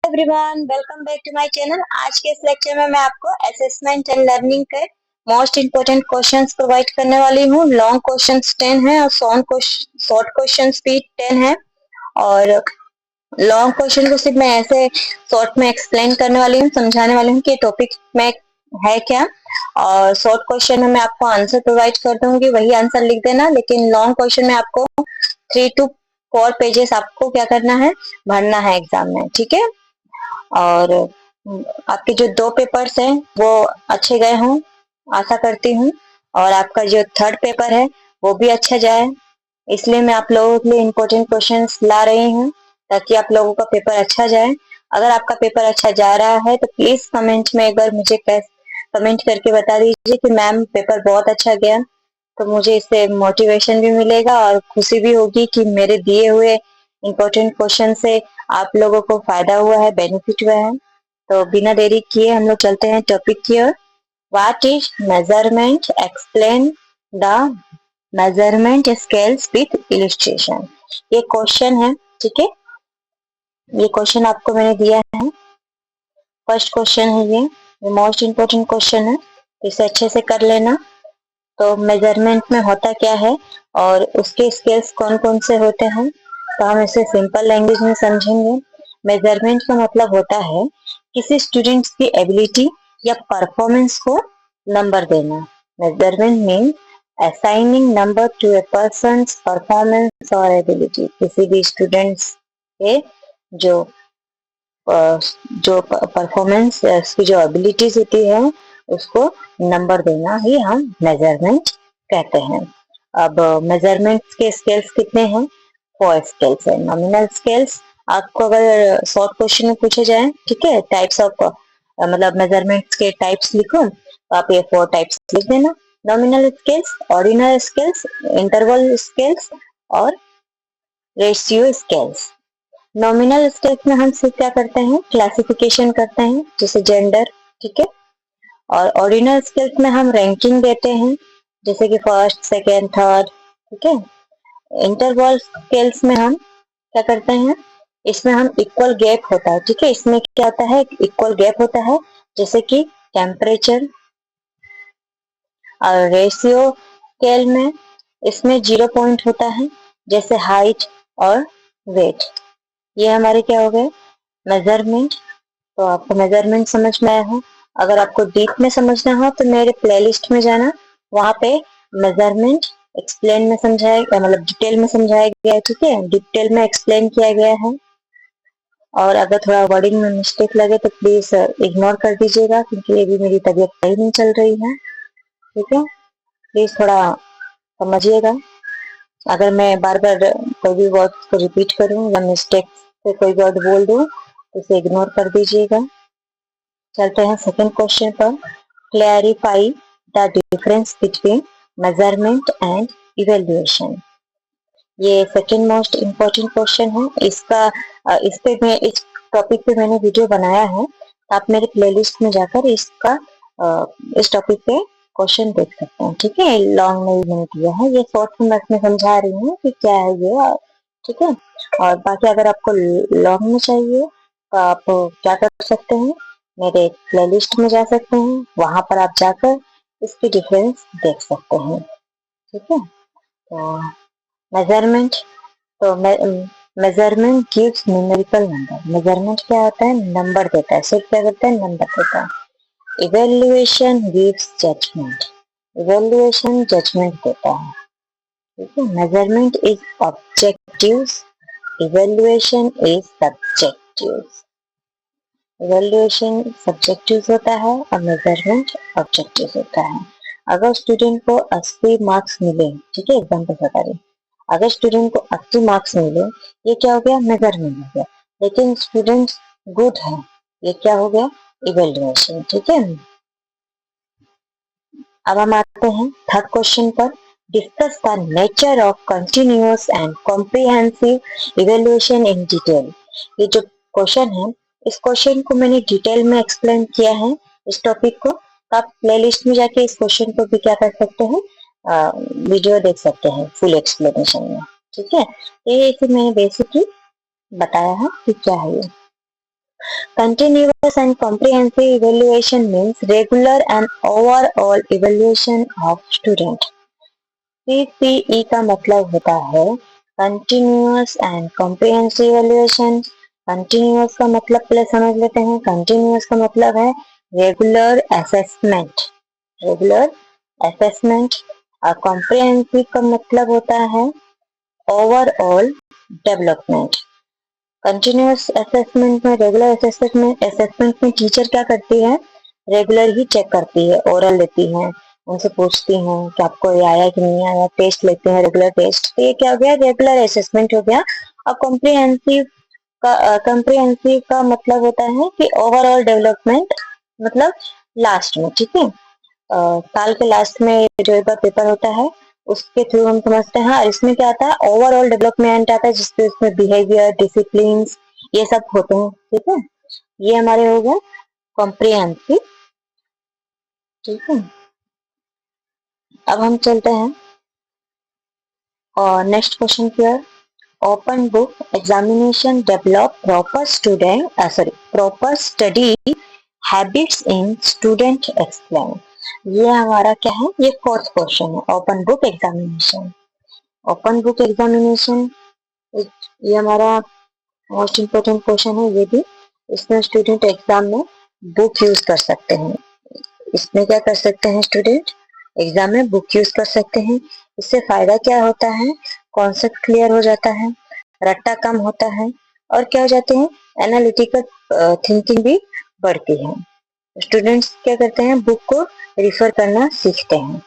Everyone, welcome back to my channel. आज के इस लेक्चर में मैं आपको असेसमेंट एंड लर्निंग के मोस्ट इंपोर्टेंट क्वेश्चंस प्रोवाइड करने वाली हूँ। लॉन्ग क्वेश्चंस 10 हैं और शॉर्ट क्वेश्चंस भी 10 हैं। और लॉन्ग क्वेश्चन को सिर्फ मैं ऐसे शॉर्ट में एक्सप्लेन करने वाली हूँ, समझाने वाली हूँ कि टॉपिक में है क्या। और शॉर्ट क्वेश्चन में मैं आपको आंसर प्रोवाइड कर दूंगी, वही आंसर लिख देना। लेकिन लॉन्ग क्वेश्चन में आपको 3 to 4 पेजेस आपको क्या करना है, भरना है एग्जाम में, ठीक है। और आपके जो 2 पेपर्स हैं वो अच्छे गए हों, आशा करती हूँ। और आपका जो 3rd पेपर है वो भी अच्छा जाए, इसलिए मैं आप लोगों के लिए इम्पोर्टेंट क्वेश्चंस ला रही हूँ ताकि आप लोगों का पेपर अच्छा जाए। अगर आपका पेपर अच्छा जा रहा है तो प्लीज कमेंट में एक बार मुझे कमेंट करके बता दीजिए कि मैम पेपर बहुत अच्छा गया। तो मुझे इससे मोटिवेशन भी मिलेगा और खुशी भी होगी कि मेरे दिए हुए इम्पोर्टेंट क्वेश्चन से आप लोगों को फायदा हुआ है, बेनिफिट हुआ है। तो बिना देरी किए हम लोग चलते हैं टॉपिक की ओर। What is measurement, explain the measurement scales with illustration. ये क्वेश्चन है, ठीक है। ये क्वेश्चन आपको मैंने दिया है, फर्स्ट क्वेश्चन है ये मोस्ट इंपोर्टेंट क्वेश्चन है, इसे अच्छे से कर लेना। तो मेजरमेंट में होता क्या है और उसके स्केल्स कौन कौन से होते हैं, तो हम इसे सिंपल लैंग्वेज में समझेंगे। मेजरमेंट का मतलब होता है किसी स्टूडेंट्स की एबिलिटी या परफॉर्मेंस को नंबर देना। Measurement mean assigning number to a person's performance और एबिलिटी। किसी भी स्टूडेंट्स के जो परफॉर्मेंस, उसकी जो एबिलिटीज होती है उसको नंबर देना ही हम मेजरमेंट कहते हैं। अब मेजरमेंट के स्केल्स कितने हैं? 4 स्केल्स है। नॉमिनल स्केल्स आपको अगर शॉर्ट क्वेश्चन में पूछे जाए, ठीक है, टाइप्स ऑफ मतलब मेजरमेंट्स के टाइप्स लिखो तो आप ये 4 टाइप्स लिख देना। Nominal scales, ordinal scales, interval scales और रेशियो स्केल्स। नॉमिनल स्केल्स में हम सिर्फ क्या करते हैं, क्लासिफिकेशन करते हैं, जैसे जेंडर, ठीक है। और ऑर्डिनल स्केल्स में हम रैंकिंग देते हैं, जैसे कि फर्स्ट, सेकेंड, थर्ड, ठीक है। इंटरवल स्केल्स में हम क्या करते हैं, इसमें हम इक्वल गैप होता है, ठीक है। इसमें क्या होता है, इक्वल गैप होता है, जैसे कि टेम्परेचर। और रेशियो स्केल में इसमें 0 पॉइंट होता है, जैसे हाइट और वेट। ये हमारे क्या हो गए, मेजरमेंट। तो आपको मेजरमेंट समझ में आया हो। अगर आपको डीप में समझना हो तो मेरे प्लेलिस्ट में जाना, वहां पे मेजरमेंट एक्सप्लेन में समझाया, मतलब डिटेल में समझाया गया है, ठीक है, डिटेल में एक्सप्लेन किया गया है। और अगर थोड़ा वर्डिंग में मिस्टेक लगे तो प्लीज इग्नोर कर दीजिएगा, क्योंकि अभी मेरी तबीयत सही नहीं चल रही है, ठीक है। प्लीज थोड़ा समझिएगा। अगर मैं बार बार कोई भी वर्ड को रिपीट करूं या मिस्टेक से कोई वर्ड बोल दूं तो इसे इग्नोर कर दीजिएगा। चलते हैं सेकंड क्वेश्चन पर। Clarify the difference between measurement and evaluation. ये सेकंड मोस्ट इम्पोर्टेंट क्वेश्चन है। इस पे मैं इस टॉपिक पे मैंने वीडियो बनाया है, आप मेरे प्लेलिस्ट में जाकर इस टॉपिक पे क्वेश्चन देख सकते हैं, ठीक है। लॉन्ग में मैंने किया है, ये शॉर्ट में समझा रही हूँ कि क्या है ये, ठीक है। और बाकी अगर आपको लॉन्ग में चाहिए तो आप क्या कर सकते हैं, मेरे प्लेलिस्ट में जा सकते हैं, वहां पर आप जाकर इसकी डिफरेंस देख सकते हैं, ठीक है। तो मेजरमेंट, तो measurement gives numerical number. Measurement क्या होता है, नंबर देता है, सिर्फ क्या करता है, नंबर देता है। Evaluation gives judgement. Evaluation judgement देता है, ठीक है। Measurement is objective, evaluation is subjective. Evaluation subjective होता है और मेजरमेंट ऑब्जेक्टिव होता है। अगर स्टूडेंट को 80 मार्क्स मिले, ठीक है, एग्जाम्पल बता रही, अगर स्टूडेंट को 80 मार्क्स मिले, ये क्या हो गया, मेजरमेंट हो गया। लेकिन स्टूडेंट गुड है, ये क्या हो गया, इवेल्युएशन, ठीक है। अब हम आते हैं थर्ड क्वेश्चन पर। Discuss the nature of continuous and comprehensive evaluation in detail. ये जो क्वेश्चन है, इस क्वेश्चन को मैंने डिटेल में एक्सप्लेन किया है, इस टॉपिक को। तो आप प्लेलिस्ट में जाके इस क्वेश्चन को भी क्या कर सकते हैं, वीडियो देख सकते हैं फुल एक्सप्लेनेशन में, ठीक है। ये मैंने बेसिकली बताया है कि क्या है ये। Continuous and comprehensive evaluation means regular and overall evaluation of student. CCE का मतलब होता है continuous and comprehensive evaluation. Continuous का मतलब पहले समझ लेते हैं। कंटिन्यूअस का मतलब है रेगुलर असेसमेंट, रेगुलर असेसमेंट। और कॉम्प्रिहेंसिव का मतलब होता है ओवरऑल डेवलपमेंट। कंटिन्यूअस असेसमेंट में, रेगुलर असेसमेंट में टीचर क्या करती है, रेगुलर ही चेक करती है, ओरल लेती है, उनसे पूछती हैं कि आपको ये आया कि नहीं आया, टेस्ट लेते हैं, रेगुलर टेस्ट। तो ये क्या हो गया, रेगुलर असेसमेंट हो गया। और कॉम्प्रिहेंसिव का मतलब होता है कि ओवरऑल डेवलपमेंट, मतलब लास्ट में, ठीक है। साल के लास्ट में जो एक बार पेपर होता है उसके थ्रू हम समझते हैं। और इसमें क्या आता है, ओवरऑल डेवलपमेंट आता है, जिसपे इसमें बिहेवियर, डिसिप्लिन, ये सब होते हैं, ठीक है। ये हमारे हो गए कॉम्प्रिहेंसिव, ठीक है। अब हम चलते हैं और नेक्स्ट क्वेश्चन की ओर। Open book examination develop proper study habits in student explain. ये हमारा क्या है, ये फोर्थ क्वेश्चन है, open book examination. Open book examination ये हमारा मोस्ट इम्पोर्टेंट क्वेश्चन है। ये भी इसमें स्टूडेंट एग्जाम में बुक यूज कर सकते हैं। इसमें क्या कर सकते हैं, स्टूडेंट एग्जाम में बुक यूज कर सकते हैं। इससे फायदा क्या होता है, कॉन्सेप्ट क्लियर हो जाता है, रट्टा कम होता है, और क्या हो जाते हैं, एनालिटिकल थिंकिंग भी बढ़ती है। स्टूडेंट्स क्या करते हैं, बुक को रिफर करना सीखते हैं।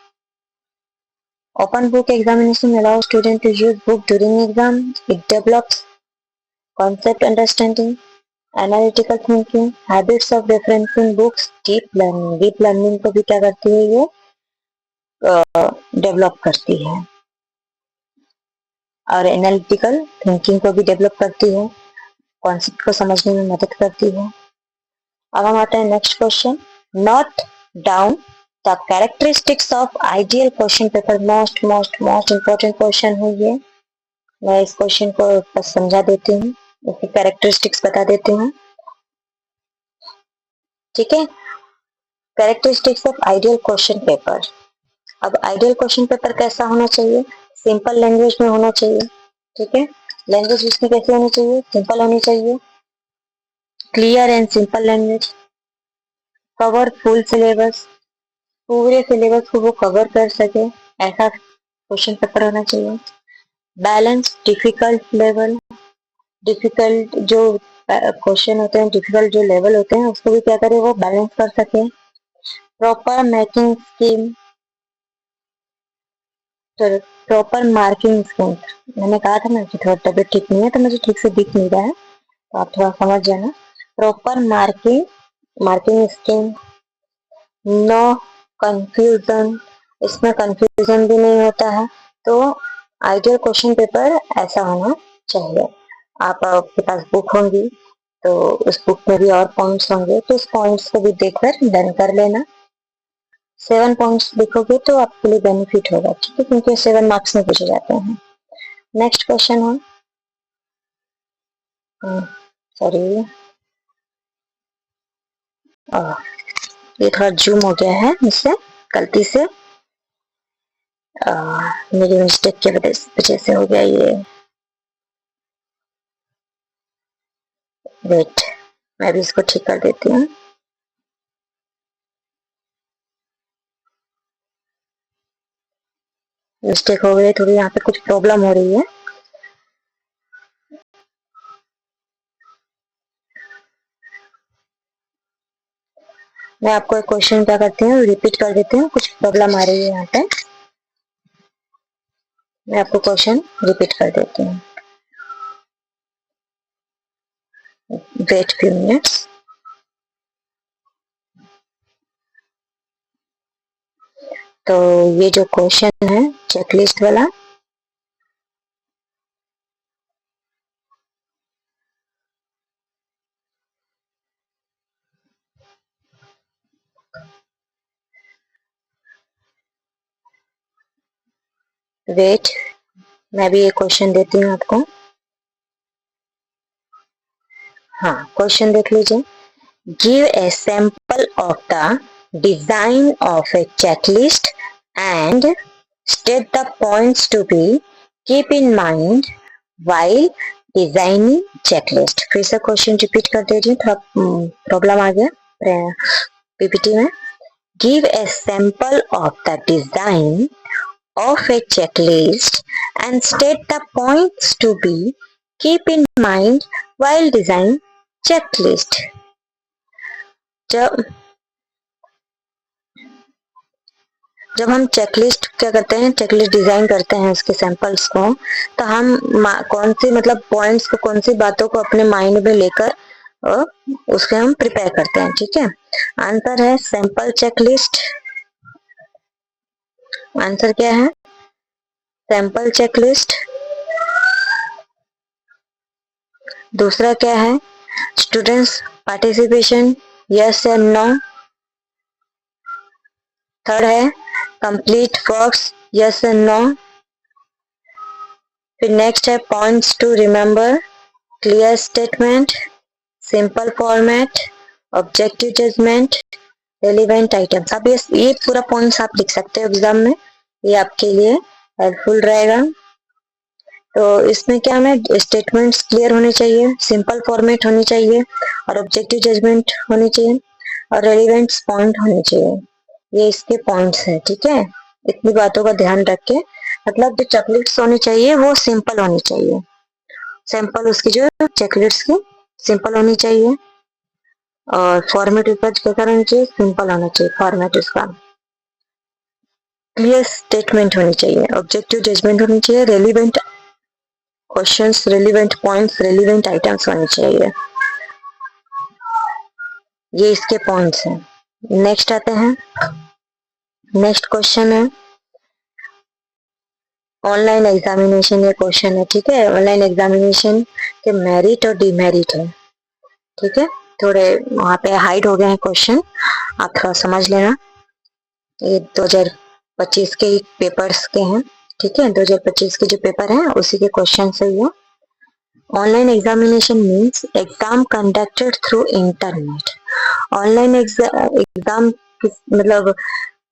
Open book examination allows students to use book during exam. It develops concept understanding, analytical thinking, habits of referencing books, deep learning. Deep learning को भी क्या करती है, ये डेवलप करती है, और एनालिटिकल थिंकिंग को भी डेवलप करती है, कॉन्सेप्ट को समझने में मदद करती है। अब हम आते हैं next question. Note down the characteristics of ideal question paper. Most most most important question है ये। मैं इस क्वेश्चन को बस समझा देती हूँ, इसकी कैरेक्टरिस्टिक्स बता देती हूँ, ठीक है। Characteristics of ideal question paper. अब आइडियल क्वेश्चन पेपर कैसा होना चाहिए, सिंपल लैंग्वेज में होना चाहिए, ठीक है। लैंग्वेज इसकी कैसी होनी चाहिए, सिंपल होनी चाहिए, clear and simple language, cover full syllabus, पूरे सिलेबस को वो कवर कर सके, ऐसा क्वेश्चन पेपर होना चाहिए। बैलेंस डिफिकल्ट लेवल, डिफिकल्ट जो क्वेश्चन होते हैं, डिफिकल्ट जो लेवल होते हैं, उसको भी क्या करे, वो बैलेंस कर सके। प्रॉपर मैचिंग स्कीम, तो प्रॉपर मार्किंग स्कीम। मैंने कहा था ना कि थोड़ा तबियत ठीक नहीं है तो मुझे ठीक से दिख नहीं रहा है, तो आप थोड़ा समझ जाना। Proper marking marking scheme, no confusion, इसमें कंफ्यूजन भी नहीं होता है। तो आइडियल क्वेश्चन पेपर ऐसा होना चाहिए। आपके पास बुक होंगी तो उस बुक में भी और पॉइंट्स होंगे, तो उस पॉइंट्स को भी देखकर डन कर लेना। 7 पॉइंट्स लिखोगे तो आपके लिए बेनिफिट होगा, ठीक है, क्योंकि 7 मार्क्स में पूछे जाते हैं। नेक्स्ट क्वेश्चन है, सॉरी ये थोड़ा जूम हो गया है मुझसे गलती से, मेरी मिस्टेक की वजह से हो गया ये। वेट, मैं भी इसको ठीक कर देती हूँ। मिस्टेक हो गई थोड़ी, यहाँ पे कुछ प्रॉब्लम हो रही है। मैं आपको एक क्वेश्चन क्या करती हूँ, रिपीट कर देती हूँ, कुछ प्रॉब्लम आ रही है यहाँ पे। मैं आपको क्वेश्चन रिपीट कर देती हूँ, वेट फ्यू मिनट्स। तो ये जो क्वेश्चन है चेकलिस्ट वाला, वेट, मैं भी ये क्वेश्चन देती हूँ आपको। हाँ, क्वेश्चन देख लीजिए। Give a sample of the design of a checklist and state the points to be keep in mind while designing checklist. फिर से क्वेश्चन रिपीट कर दे रही हूँ, थोड़ा प्रॉब्लम आ गया पीपीटी में. Give a sample of the design of a checklist and state the points to be keep in mind while designing checklist. जब हम चेकलिस्ट क्या करते हैं, चेकलिस्ट डिजाइन करते हैं उसके सैंपल्स को, तो हम कौन सी मतलब पॉइंट्स को, कौन सी बातों को अपने माइंड में लेकर उसके हम प्रिपेयर करते हैं. ठीक है, आंसर है सैंपल चेकलिस्ट. आंसर क्या है? Sample checklist. दूसरा क्या है? Students participation, yes and no. Third है complete works, yes and no. फिर नेक्स्ट है points to remember, clear statement, simple format, objective judgement, relevant items. अब ये पूरा पॉइंट्स आप लिख सकते हो एग्जाम में, ये आपके लिए हेल्पफुल रहेगा. तो इसमें क्या है, स्टेटमेंट्स क्लियर होने चाहिए, सिंपल फॉर्मेट होनी चाहिए, और ऑब्जेक्टिव जजमेंट होनी चाहिए, और रेलिवेंट पॉइंट होने चाहिए. ये इसके पॉइंट्स हैं. ठीक है, इतनी बातों का ध्यान रख के, मतलब जो चेकलिस्ट होनी चाहिए वो सिंपल होनी चाहिए. सिंपल उसकी जो चेकलिस्ट की सिंपल होनी चाहिए, और फॉर्मेट उसका क्या करना चाहिए, सिंपल होना चाहिए फॉर्मेट उसका. क्लियर स्टेटमेंट होनी चाहिए, ऑब्जेक्टिव जजमेंट होनी चाहिए, relevant questions, relevant points, relevant items होने चाहिए. ये इसके पॉइंट्स हैं. नेक्स्ट आते हैं, नेक्स्ट क्वेश्चन है ऑनलाइन एग्जामिनेशन. ये क्वेश्चन है. ठीक है, ऑनलाइन एग्जामिनेशन के मेरिट और डिमेरिट है. ठीक है, थोड़े वहां पे हाइड हो गए हैं क्वेश्चन, आप थोड़ा समझ लेना. ये 2025 के पेपर्स के हैं. ठीक है, 2025 के जो पेपर हैं उसी के क्वेश्चन है ये. Online examination means exam conducted through internet. Online exam मतलब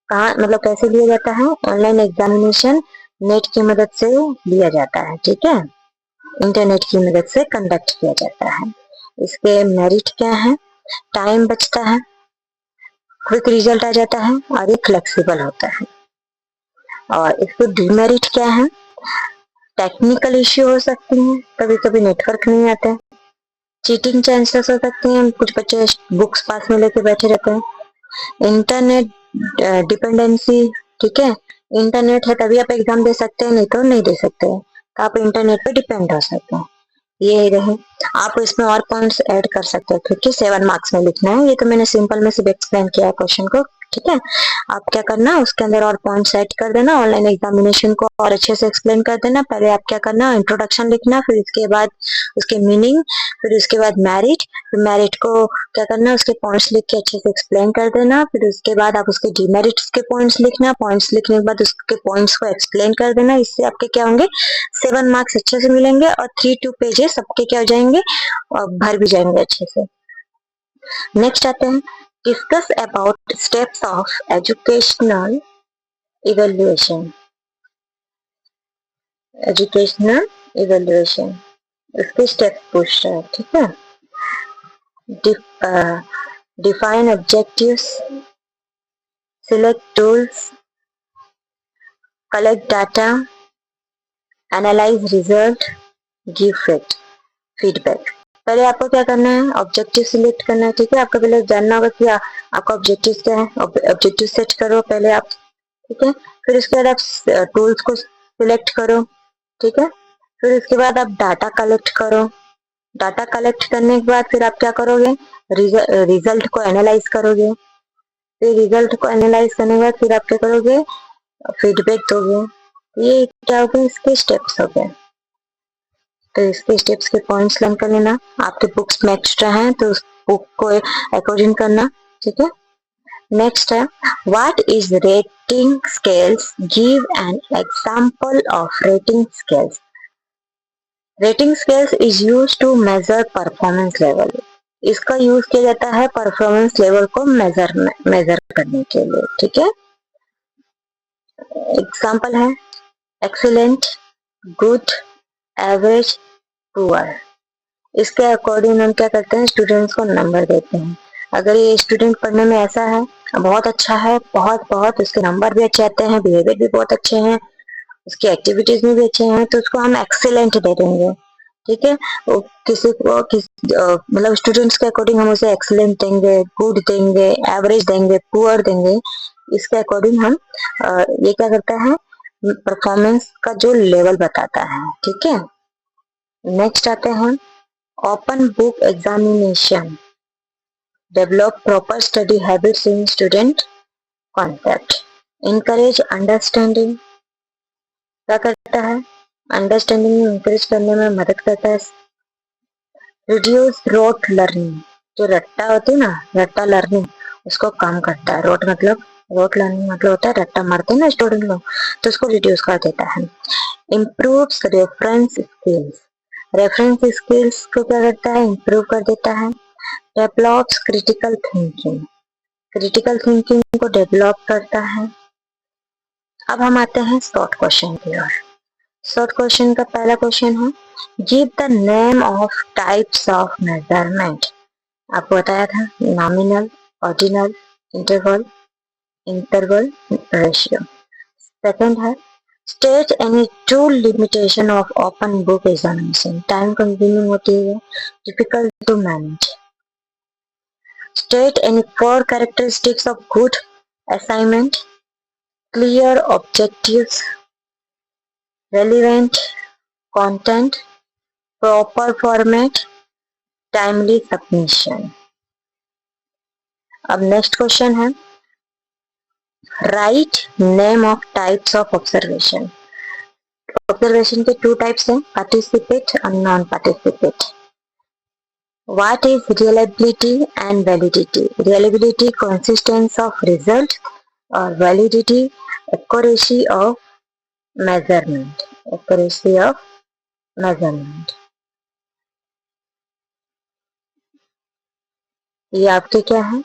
कहाँ, मतलब कैसे लिया जाता है? ऑनलाइन एग्जामिनेशन नेट की मदद से लिया जाता है. ठीक है, इंटरनेट की मदद से कंडक्ट किया जाता है. इसके मेरिट क्या है? टाइम बचता है, क्विक रिजल्ट आ जाता है, और ये फ्लेक्सिबल होता है. और इसके डिमेरिट क्या है? टेक्निकल इश्यू हो सकती हैं, कभी कभी नेटवर्क नहीं आता है, चीटिंग चांसेस हो सकते हैं, कुछ बच्चे बुक्स पास में लेके बैठे रहते हैं, इंटरनेट डिपेंडेंसी. ठीक है, इंटरनेट है तभी आप एग्जाम दे सकते हैं, नहीं तो नहीं दे सकते हैं, तो आप इंटरनेट पे डिपेंड हो सकते हैं. ये रहे. आप इसमें और पॉइंट्स ऐड कर सकते हैं, क्योंकि 7 मार्क्स में लिखना है. ये तो मैंने सिंपल में सिर्फ एक्सप्लेन किया है क्वेश्चन को. ठीक है, आप क्या करना, उसके अंदर और पॉइंट्स ऐड कर देना, ऑनलाइन एग्जामिनेशन को और अच्छे से एक्सप्लेन कर देना. पहले आप क्या करना, इंट्रोडक्शन लिखना, फिर उसके बाद उसके मीनिंग, फिर उसके बाद मैरिट. फिर मैरिट को क्या करना, उसके पॉइंट्स लिख के अच्छे से एक्सप्लेन कर देना. फिर उसके बाद आप उसके डिमेरिट्स के पॉइंट्स लिखना, पॉइंट्स लिखने के बाद उसके पॉइंट्स को एक्सप्लेन कर देना. इससे आपके क्या होंगे, 7 मार्क्स अच्छे से मिलेंगे, और 3-2 पेजेस सबके क्या हो जाएंगे, और भर भी जाएंगे अच्छे से. नेक्स्ट आते हैं, discuss about steps of educational evaluation. Educational evaluation, इसके स्टेप पूछ रहा है. ठीक है, define objectives, select tools, collect data, analyze result, give feedback. पहले आपको क्या करना है, ऑब्जेक्टिव सिलेक्ट करना है. ठीक है, आपको पहले जानना होगा कि आपका ऑब्जेक्टिव क्या है. ऑब्जेक्टिव सेट करो पहले आप. ठीक है, फिर उसके बाद आप टूल्स को सिलेक्ट करो. ठीक है, फिर उसके बाद आप डाटा कलेक्ट करो. डाटा कलेक्ट करने के बाद फिर आप क्या करोगे, रिजल्ट को एनालाइज करोगे. फिर रिजल्ट को एनालाइज करने के बाद फिर आप क्या करोगे, फीडबैक दोगे. ये क्या हो गए, इसके स्टेप्स हो गए. तो इसके स्टेप्स के पॉइंट्स लर्न कर लेना. आपके बुक्स में एक्स्ट्रा हैं तो उस बुक को अकॉर्डिंग करना. ठीक है, नेक्स्ट है, what is rating scales, give an example of rating scales. Rating scales is used to measure performance level. इसका यूज किया जाता है परफॉर्मेंस लेवल को मेजर करने के लिए, ठीक है। एग्जाम्पल है एक्सीलेंट, गुड, एवरेज, पुअर। इसके अकॉर्डिंग हम क्या करते हैं, स्टूडेंट्स को नंबर देते हैं। अगर ये स्टूडेंट पढ़ने में ऐसा है, बहुत अच्छा है, बहुत बहुत उसके नंबर भी अच्छे आते हैं, बिहेवियर भी बहुत अच्छे हैं, उसकी एक्टिविटीज में भी अच्छे हैं, तो उसको हम एक्सीलेंट दे देंगे, ठीक है। किसी को मतलब स्टूडेंट्स के अकॉर्डिंग हम उसे एक्सीलेंट देंगे, गुड देंगे, एवरेज देंगे, पुअर देंगे। इसके अकॉर्डिंग हम ये क्या करता है, परफॉर्मेंस का जो लेवल बताता है, ठीक है। नेक्स्ट आते हैं open book examination, develop proper study habits in student concept, encourage understanding. क्या करता है, अंडरस्टैंडिंग इंकरेज करने में मदद करता है। रिड्यूस रोट लर्निंग, जो रट्टा होती है ना, रट्टा लर्निंग, उसको कम करता है। रोट लर्निंग मतलब होता है रट्टा मारते हैं ना स्टूडेंट लोग, तो उसको रिड्यूस कर देता है। Improves reference skills, reference skills को क्या करता है, इम्प्रूव कर देता है। Develops critical thinking, critical thinking को डेवलप करता है। अब हम आते हैं शॉर्ट क्वेश्चन की ओर। शॉर्ट क्वेश्चन का पहला क्वेश्चन है, give the name of types of measurement. आपको बताया था nominal, ordinal, interval, interval ratio. Second है, state any two limitation of open book examination, time consuming होती है, difficult to manage. State any four characteristics of good assignment: clear objectives, relevant content, proper format, timely submission. अब next question है, write name of types of observation. Observation के two types हैं, participate और non participate. What is reliability and validity? Reliability consistency of result or validity accuracy of measurement, accuracy of measurement। ये आपके क्या है,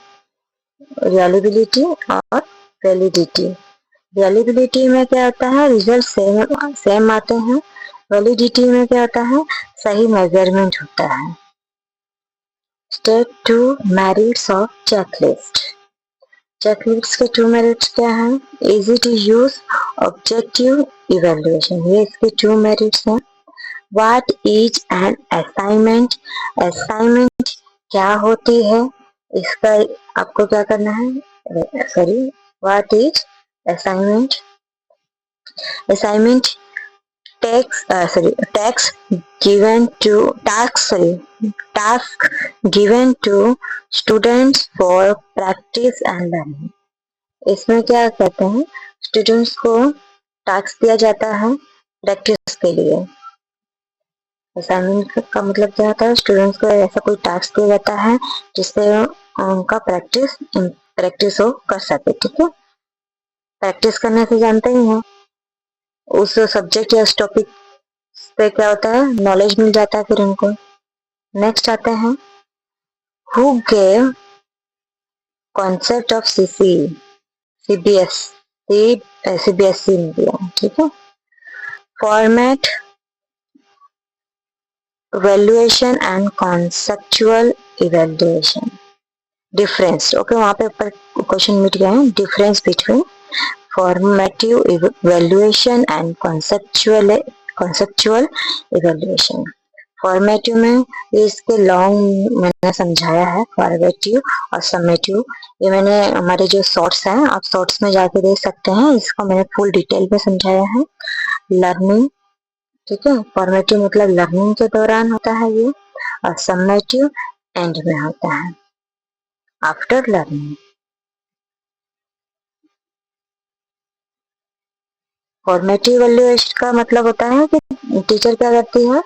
रियलिबिलिटी और validity. रियलिबिलिटी में क्या होता है, रिजल्ट सेम आते हैं। वैलिडिटी में क्या होता है, सही मेजरमेंट होता है। Step 2 merits of checklist. Checklist के 2 मेरिट्स क्या हैं, easy to use, objective, evaluation. ये इसके 2 मेरिट्स हैं। What is an assignment, assignment क्या होती है, इसका आपको क्या करना है, sorry, what is assignment. Assignment task given to students for practice and learning. इसमें क्या कहते हैं, स्टूडेंट्स को टास्क दिया जाता है प्रैक्टिस के लिए। असाइनमेंट का मतलब क्या होता है, स्टूडेंट्स को ऐसा कोई टास्क दिया जाता है जिससे उनका प्रैक्टिस हो कर सके, ठीक है। प्रैक्टिस करने से जानते ही हैं उस सब्जेक्ट या उस टॉपिक पे क्या होता है, नॉलेज मिल जाता है फिर उनको। नेक्स्ट आते हैं, who gave concept of CBSE में दिया, ठीक है। Format, valuation and conceptual evaluation. Difference, okay, वहां पे ऊपर क्वेश्चन मिट गया है, difference between formative evaluation and conceptual evaluation. Formative में इसके लॉन्ग मैंने समझाया है, फॉर्मेटिव और समेटिव। ये मैंने हमारे जो शॉर्ट्स हैं, आप शॉर्ट्स में जाके देख सकते हैं, इसको मैंने फुल डिटेल में समझाया है। लर्निंग, ठीक है, फॉर्मेटिव मतलब लर्निंग के दौरान होता है ये, और समेटिव एंड में होता है, आफ्टर लर्निंग। फॉर्मेटिव इवैल्यूएशन का मतलब होता है कि टीचर क्या करती है,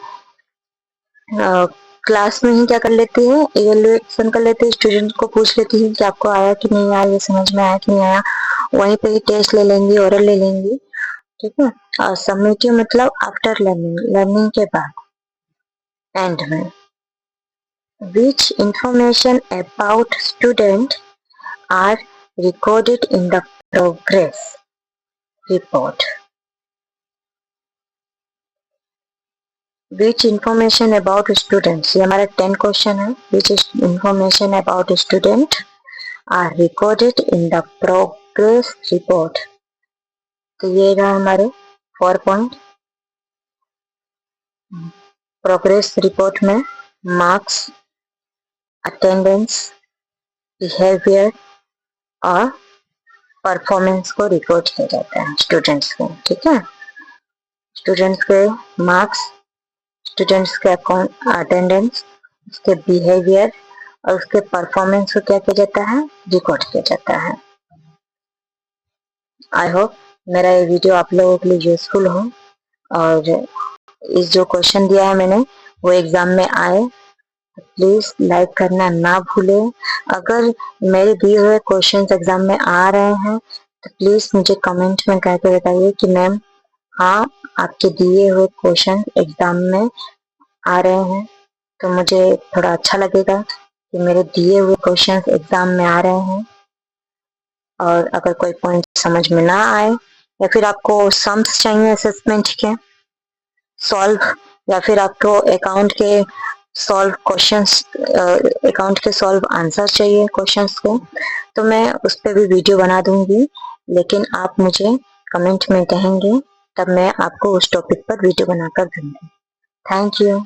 क्लास में ही क्या कर लेती है, इवैल्यूएशन कर लेती है, स्टूडेंट को पूछ लेती है कि आपको आया कि नहीं आया, ये समझ में आया कि नहीं आया, वहीं पे ही टेस्ट ले लेंगी, ओरल ले लेंगी, ठीक है। और समेटिव मतलब आफ्टर लर्निंग, लर्निंग के बाद, एंड में। Which information about student are recorded in the progress report? Which information about students, ये हमारा 10 क्वेश्चन है. Which is information about student are recorded in the progress report? तो ये रहा हमारे 4 पॉइंट. प्रोग्रेस रिपोर्ट में मार्क्स, अटेंडेंस, बिहेवियर और performance को रिकॉर्ड किया जाता है स्टूडेंट्स को. ठीक है, स्टूडेंट्स के मार्क्स, स्टूडेंट्स के अटेंडेंस, उसके बिहेवियर और उसके परफॉर्मेंस को क्या किया जाता है, रिकॉर्ड किया जाता है. आई होप मेरा ये वीडियो आप लोगों के लिए यूजफुल हो और इस जो क्वेश्चन दिया है मैंने वो एग्जाम में आए. प्लीज लाइक करना ना भूलें. अगर मेरे दिए हुए क्वेश्चंस एग्जाम में आ रहे हैं तो प्लीज मुझे कमेंट में करके बताइए कि मैम हाँ आपके दिए हुए क्वेश्चन एग्जाम में आ रहे हैं. तो मुझे थोड़ा अच्छा लगेगा कि मेरे दिए हुए क्वेश्चंस एग्जाम में आ रहे हैं. और अगर कोई पॉइंट समझ में ना आए या फिर आपको सम्स चाहिए असेसमेंट के सॉल्व या फिर आपको अकाउंट के सॉल्व क्वेश्चंस, अकाउंट के सॉल्व आंसर चाहिए क्वेश्चंस को, तो मैं उस पर भी वीडियो बना दूंगी. लेकिन आप मुझे कमेंट में कहेंगे तब मैं आपको उस टॉपिक पर वीडियो बनाकर दूंगी. Thank you.